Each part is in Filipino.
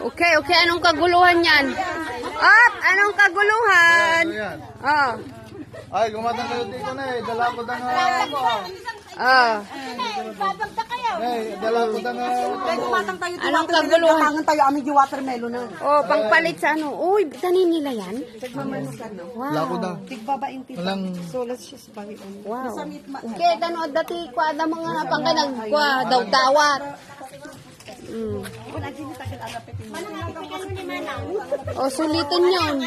Okay, okay. Anong kaguluhan yan? Up! Anong kaguluhan? Oh. Ay, gumatang kayo dito na eh. Dala ko na nga ako. Oh. Eh, dala ko na nga. Kumatang tayo dito. Anong kaguluhan? Kapangan tayo amin yung watermelon na. Oh, pangpalit sa ano. Uy, tanin nila yan? Dala ko na. Tigbabain tita. Walang... Solas siya sa bagay. Wow. Okay, tanong dati kwa da mga pangkanag kwa daw dawat. Oh, sulitin yun.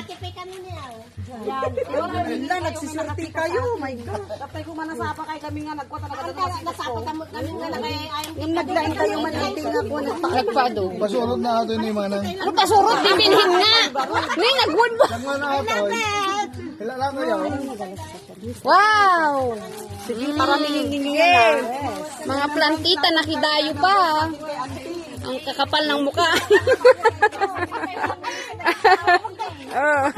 Wala, nagsisurti kayo. Oh my God. Kapag kumanasapa kayo kami nga, nagkwata na kada nasapa kami nga na kaya yung naglain kayo manating ako. Nagpado. Pasunod na ito ni Manang. Ano pasurot? Bibilhin nga. May nagwood ba? Lang na ito. Hila lang kayo. Wow! Para nilingin na. Mga plantita, nakidayo pa. Ang kakapal ng mukha. Oh,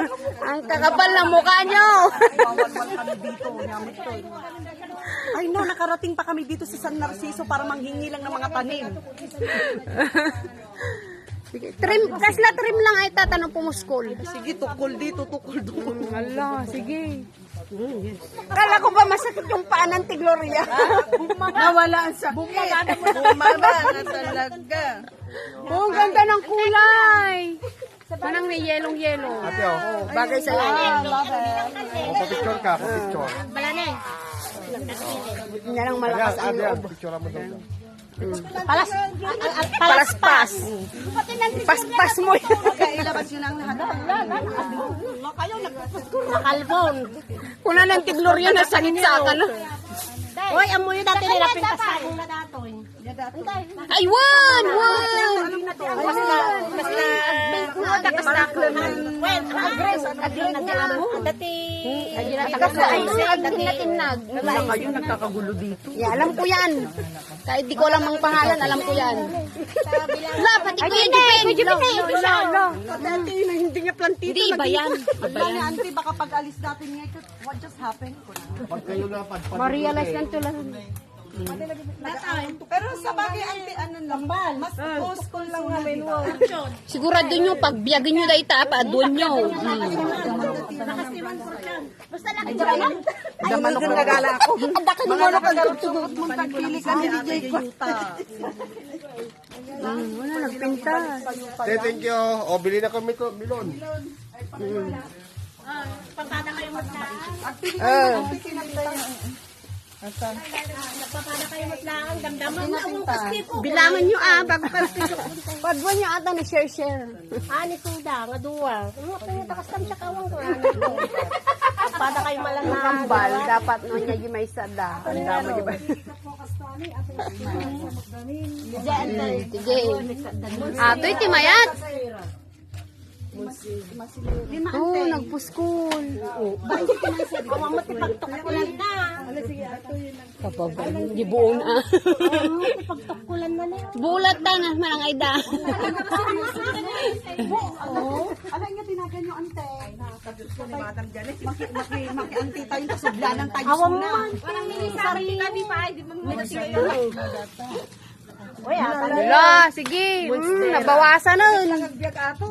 ang kakapal ng mukha nyo. Ay no, nakarating pa kami dito sa San Narciso para manghingi lang ng mga tanim. Sige, trim, kas na trim lang ay tatanong pumuskol. Sige, tukol dito, tukol doon. Ala, sige. Kala ko ba masakit yung paa ng Tigloria? Nawala sa bumaba na talaga. Oh, ang ganda ng kulay. Parang may yelong-yelo. Ate, oh. Bagay sa'yo. Pa-picture ka, pa-picture. Hindi na lang malakas ang Ayan, loob. picture mo daw. Palaspas. Paspas mo yun. Ilabas yun ang lahat. Nakalbon. Kuna ng Tigloria na sanit-saka na. Hoy, amoy yung dati nila pintasagong na datoy. Ay, one! Ngayon nagkakagulo dito. Yeah, alam ko yan. Kahit di ko alam ang pangalan, alam ko yan. La, pati ko yan, Jupin. Dati na hindi niya plantito. Hindi, iba yan. Iba yan. Auntie, baka pag alis natin niya, what just happened? Pag kayo na, Ma-realize lang tulang. Pero sa bagay, auntie, ano lang, mas post-call lang namin. Sigurado nyo, pag biyagin nyo dahil tapa, doon nyo. Daman ako nagala ako. Anda ka naman ako nagtutugot mong tagpili kami ni Jacob. Wala, nagpinta. Thank you. O, bili na kami ito, milon. Pagkada kayo maglaan. Nagpapada kayo maglaan. Damdaman na akong kastipo. Bilangan nyo bago ka Padwa nyo ata ni share. Ani suda, nga duwa. Ano ko yung takastam sa kawang ko. Pada kayo malangan. Kambal, dapat no niya yung may sada. Ang damo, di ba? Sige. Ato'y timayat. Oo, nagpuskol. Kawamat ipagtukulan na. Kapabay, gibuon Ipagtukulan na niya. Bulat ta na, manang ayda. Alam niya, tinagan nyo, ante. Nakakabirso ni Madam Janet. Maki-ante tayo, kasublanan tayo suna. Walang minisari kami pa, di ba Uy, Wala, sige. Nabawasan na. nagbiag ato.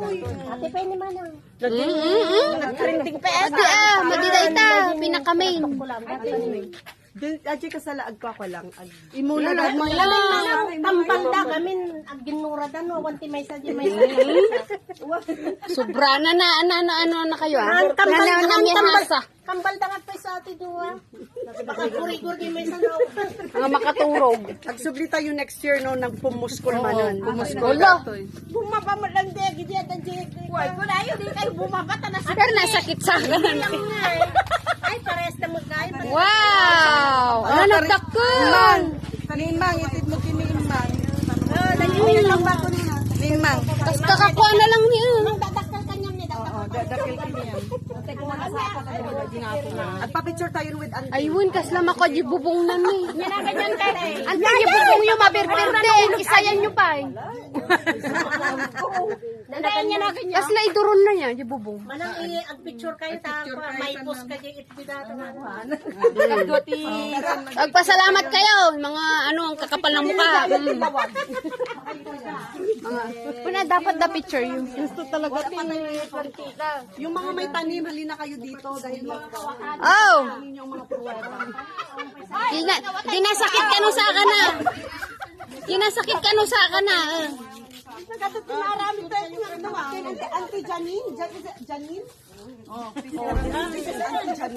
Ate pa ni Manang. Nagprinting pa. Ate madiday ta. Pinakamain. Aji ka sa laag ko ako lang. Imuna na mo yan. Tampalda kami, ginuradan mo, wanti may sa di may Sobra na ano na kayo Tambalda nga pa sa ati duwa. Baka kurikur di may sa loob. Mga makaturog. Nagsubli tayo next year no, nagpumuskol manon. Wala. Bumaba mo lang di, gidi at ang jig. Why, kung ayaw di kayo bumaba, tanas. Pero nasakit sa akin. Ay, pares na mo na. Wow! Ano nagdakon? Ninmang, itid mo kininmang. Dali lang ba ko niya? Ninmang. Tapos kakakuha na lang niya. Dadakal kanya niya, dadakal. At pa-picture tayo with Auntie. Ayun, kaslam ako, di bubong na ni. Ante, di bubong yung mabirpirte. Isayan nyo pa eh. Kasla iduron na yan, di bubong. Manang ang picture kayo ta may post ka di itbidata na. Magpasalamat kayo, mga ano, ang kakapal ng mukha. Puna, dapat the picture yun. Gusto talaga yung mga may tanim, halina kayo dito dahil Oh! yung mga pruweba. Dinasakit ka no sa ka na. Dinasakit ka no sa ka na. Marami tayo yung ano, Auntie Janine? Janine? Oh, Auntie Janine.